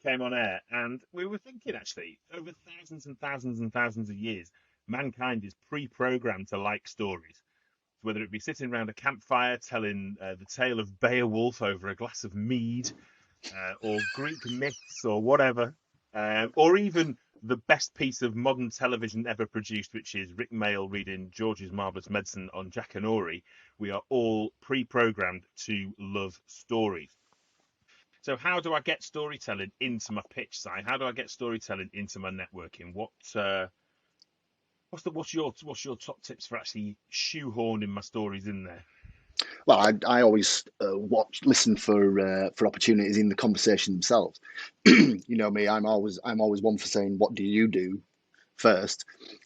came on air, and we were thinking actually, over thousands and thousands and thousands of years, mankind is pre-programmed to like stories. Whether it be sitting around a campfire telling the tale of Beowulf over a glass of mead, or Greek myths, or whatever, or even the best piece of modern television ever produced, which is Rick Mayall reading George's Marvelous Medicine on Jackanory. We are all pre-programmed to love stories. So how do I get storytelling into my pitch side? How do I get storytelling into my networking? What's your top tips for actually shoehorning my stories in there? Well, I always listen for opportunities in the conversation themselves. You know me, I'm always one for saying, "What do you do?" first,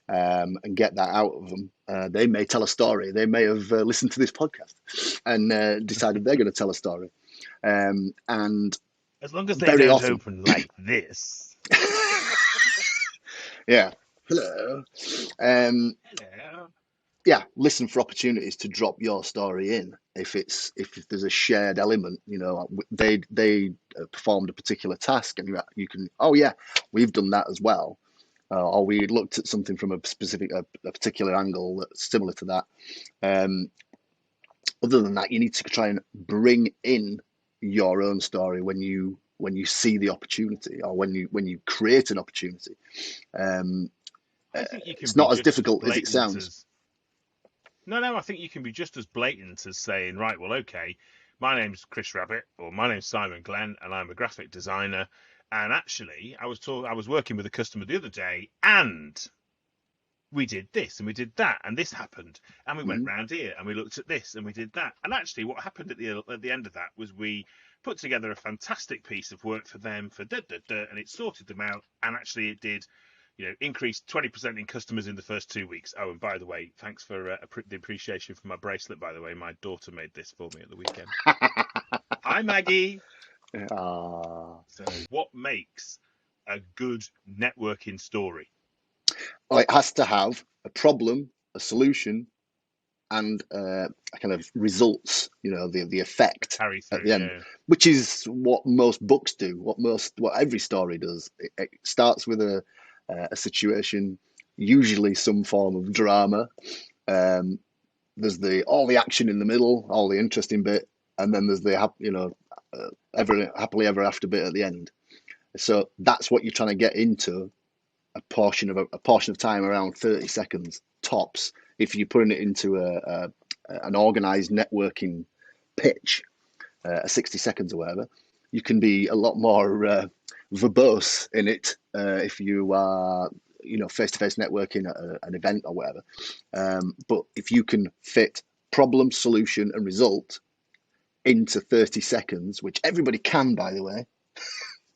and get that out of them. They may tell a story. They may have listened to this podcast and decided they're going to tell a story. And As long as they very don't often, open like this. yeah, hello. Um, Hello. yeah, listen for opportunities to drop your story in. If there's a shared element, you know, they performed a particular task, and you can, oh yeah, we've done that as well, or we looked at something from a particular angle that's similar to that. Um, Other than that, you need to try and bring in your own story when you see the opportunity, or when you create an opportunity. Um, I think you can it's be not as just as difficult as it blatant sounds. as no, I think you can be just as blatant as saying, right, well, okay, my name's Chris Rabbitt, or my name's Simon Glenn, and I'm a graphic designer. And actually, I was working with a customer the other day, and we did this and we did that, and this happened, and we went Mhm. round here and we looked at this and we did that. And actually, what happened at the end of that was we put together a fantastic piece of work for them for and it sorted them out. And actually, it did, increase 20% in customers in the first 2 weeks. Oh, and by the way, thanks for the appreciation for my bracelet. By the way, my daughter made this for me at the weekend. Hi, Maggie. Ah. So, what makes a good networking story? Well, it has to have a problem, a solution, and a kind of results. You know, the A effect carry at through, the end, yeah. which is what most books do. What every story does. It starts with a situation, usually some form of drama. Um, there's the all the action in the middle, all the interesting bit, and then there's ever happily ever after bit at the end. So that's what you're trying to get into a portion of time, around 30 seconds tops. If you're putting it into an organized networking pitch, 60 seconds or whatever, you can be a lot more verbose in it if you are, face-to-face networking at an event or whatever. But if you can fit problem, solution, and result into 30 seconds, which everybody can, by the way,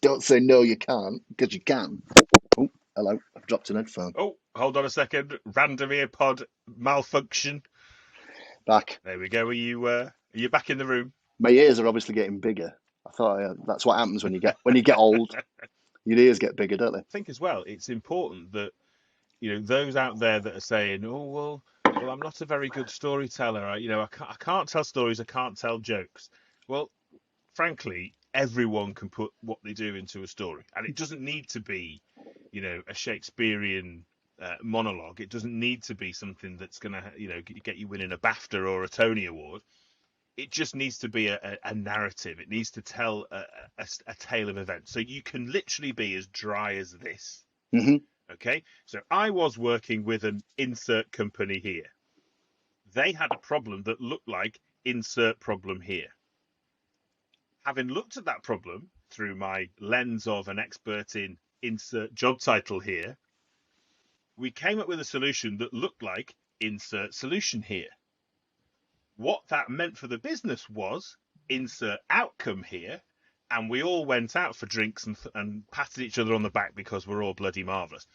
don't say no, you can't, because you can. Oh, hello, I've dropped an headphone. Oh, hold on a second. Random earpod malfunction. Back. There we go. Are you back in the room? My ears are obviously getting bigger. I thought that's what happens when you get old. Your ears get bigger, don't they? I think as well, it's important that those out there that are saying, "Oh well, I'm not a very good storyteller. I can't tell stories. I can't tell jokes." Well, frankly, everyone can put what they do into a story, and it doesn't need to be, a Shakespearean monologue. It doesn't need to be something that's going to, get you winning a BAFTA or a Tony Award. It just needs to be a narrative. It needs to tell a tale of events. So you can literally be as dry as this. Hmm. Okay. So I was working with an insert company here. They had a problem that looked like insert problem here. Having looked at that problem through my lens of an expert in insert job title here, we came up with a solution that looked like insert solution here. What that meant for the business was insert outcome here, and we all went out for drinks and patted each other on the back because we're all bloody marvelous.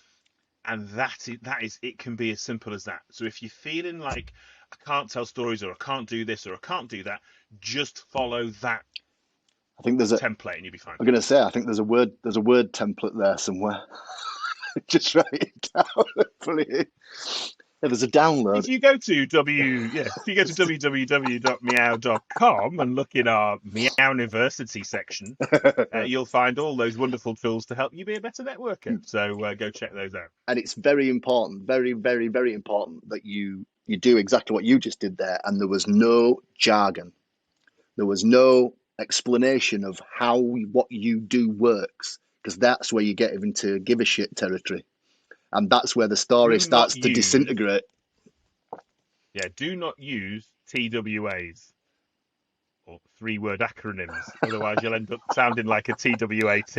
And that is it. Can be as simple as that. So if you're feeling like I can't tell stories, or I can't do this, or I can't do that, just follow that I think there's a. template and you'll be fine. I'm going to say I think there's a word template there somewhere. Just write it down. Funny. there's a download. If you go to www.meow.com and look in our Meow University section, you'll find all those wonderful tools to help you be a better networker. So go check those out. And it's very important, very, very, very important that you do exactly what you just did there. And there was no jargon. There was no explanation of how what you do works, because that's where you get into give a shit territory. And that's where the story starts to disintegrate. Yeah, do not use TWAs or 3-word acronyms. Otherwise, you'll end up sounding like a TWAT.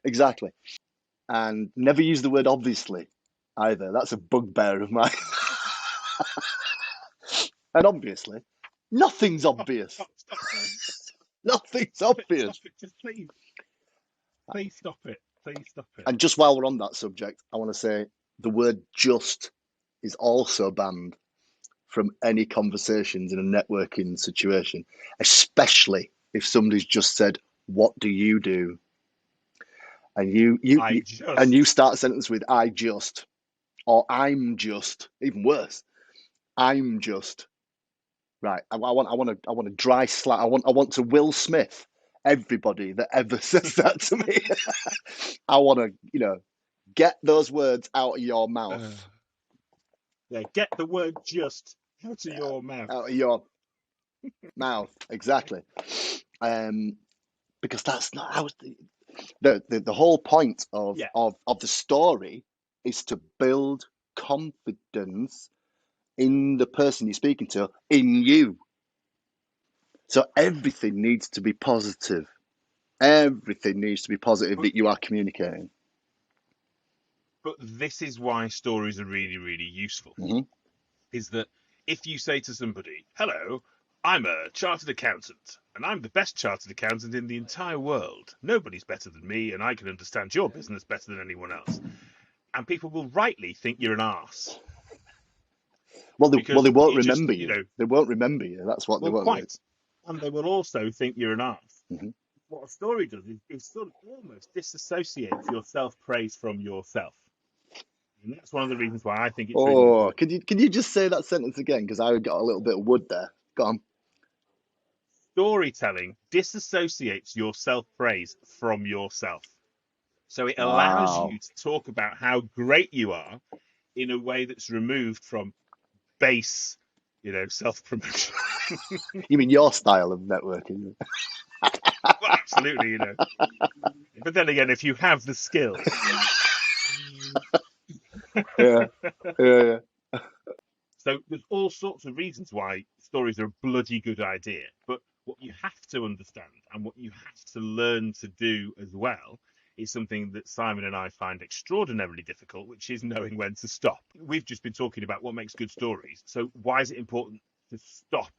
Exactly. And never use the word obviously either. That's a bugbear of mine. And obviously, nothing's obvious. Stop. Nothing's obvious. Stop it. Just please stop it. Please stop it. And just while we're on that subject, I want to say the word just is also banned from any conversations in a networking situation, especially if somebody's just said, "What do you do?" And you start a sentence with "I just," or "I'm just," even worse, "I'm just." Right. I want to dry slap. I want to Will Smith everybody that ever says that to me. I want to, get those words out of your mouth. Yeah, get the word just out of your mouth. Out of your mouth, exactly. Because that's not how the whole point of the story is to build confidence in the person you're speaking to, in you. So everything needs to be positive. Everything needs to be positive that you are communicating. But this is why stories are really, really useful. Mm-hmm. Is that if you say to somebody, "Hello, I'm a chartered accountant, and I'm the best chartered accountant in the entire world. Nobody's better than me, and I can understand your business better than anyone else." And people will rightly think you're an arse. Well, they won't remember you. They won't remember you. That's what they won't. Quite. And they will also think you're an arse. Mm-hmm. What a story does is sort of almost disassociates your self-praise from yourself. And that's one of the reasons why I think it's really important. Can you just say that sentence again? Because I got a little bit of wood there. Go on. Storytelling disassociates your self-praise from yourself. So it allows you to talk about how great you are in a way that's removed from base, self-promotion. You mean your style of networking? Well, absolutely, But then again, if you have the skills. Yeah. So there's all sorts of reasons why stories are a bloody good idea. But what you have to understand and what you have to learn to do as well is something that Simon and I find extraordinarily difficult, which is knowing when to stop. We've just been talking about what makes good stories. So why is it important to stop,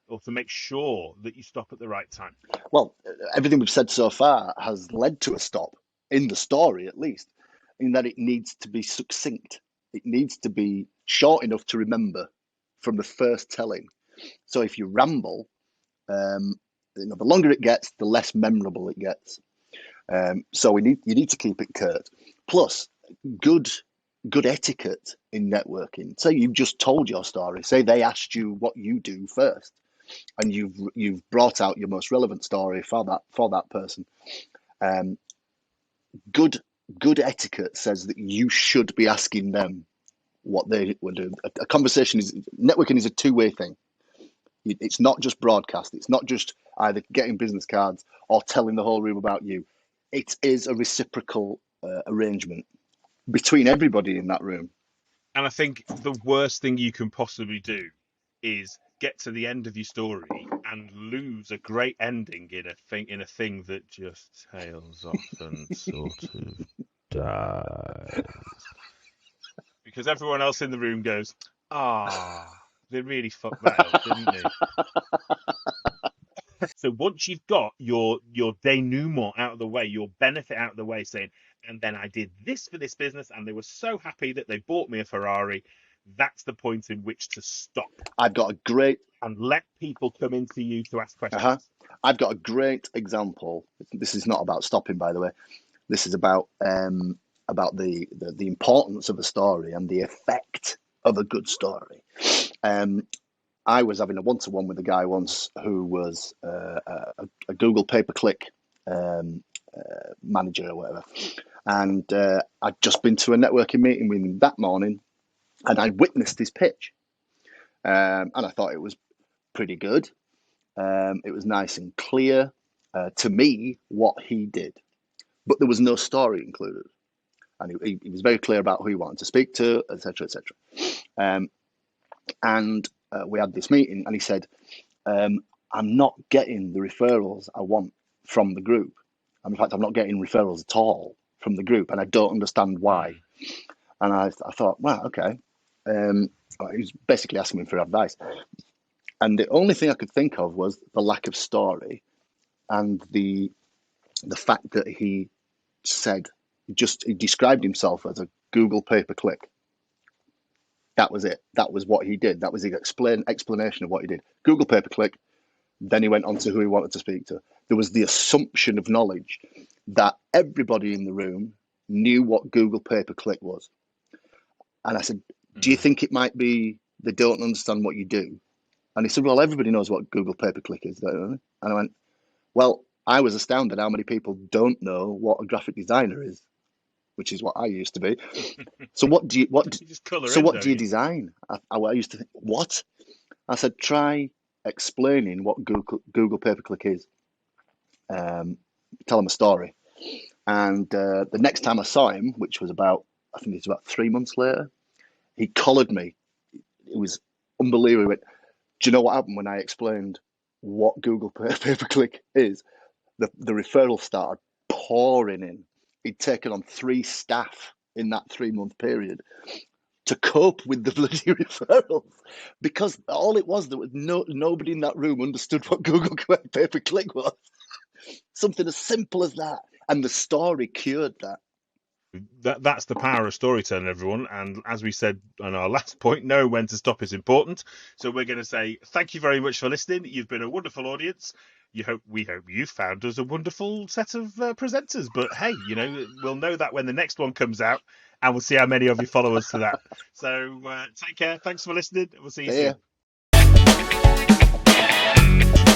or to make sure that you stop at the right time? Well, everything we've said so far has led to a stop, in the story at least, in that it needs to be succinct. It needs to be short enough to remember from the first telling. So if you ramble, the longer it gets, the less memorable it gets. So you need to keep it curt. Plus, good etiquette in networking. Say you've just told your story. Say they asked you what you do first, and you've brought out your most relevant story for that person. Good etiquette says that you should be asking them what they would do. A conversation networking is a two-way thing. It's not just broadcast. It's not just either getting business cards or telling the whole room about you. It is a reciprocal arrangement between everybody in that room. And I think the worst thing you can possibly do is get to the end of your story and lose a great ending in a thing that just tails off and sort of dies. Because everyone else in the room goes, they really fucked that up, didn't they? So once you've got your denouement out of the way, your benefit out of the way, saying, and then I did this for this business, and they were so happy that they bought me a Ferrari, that's the point in which to stop. I've got a great... And let people come into you to ask questions. I've got a great example. This is not about stopping, by the way. This is about about the importance of a story and the effect of a good story. I was having a one-to-one with a guy once who was a Google pay-per-click manager or whatever, and I'd just been to a networking meeting with him that morning, and I witnessed his pitch, and I thought it was pretty good. It was nice and clear to me what he did, but there was no story included, and he was very clear about who he wanted to speak to, etc., etc. And we had this meeting, and he said, I'm not getting the referrals I want from the group. And in fact, I'm not getting referrals at all from the group, and I don't understand why. And I thought, wow, okay. He was basically asking me for advice. And the only thing I could think of was the lack of story and the fact that he described himself as a Google pay-per-click. That was it. That was what he did. That was his explanation of what he did. Google pay-per-click. Then he went on to who he wanted to speak to. There was the assumption of knowledge that everybody in the room knew what Google pay-per-click was. And I said, do you think it might be they don't understand what you do? And he said, well, everybody knows what Google pay-per-click is, don't they? And I went, well, I was astounded how many people don't know what a graphic designer is, which is what I used to be. So what do you design? I used to think, what? I said, try explaining what Google pay-per-click is. Tell him a story. And the next time I saw him, which was about 3 months later, he collared me. It was unbelievable. He went, do you know what happened when I explained what Google pay-per-click is? The referrals started pouring in. He'd taken on 3 staff in that 3-month period to cope with the bloody referrals, because all it was, there was nobody in that room understood what Google pay-per-click was. Something as simple as that, and the story cured that. That's the power of storytelling, everyone. And as we said on our last point, know when to stop is important. So we're going to say thank you very much for listening. You've been a wonderful audience. We hope you found us a wonderful set of presenters. But hey, we'll know that when the next one comes out, and we'll see how many of you follow us to that. So take care. Thanks for listening. We'll see you soon.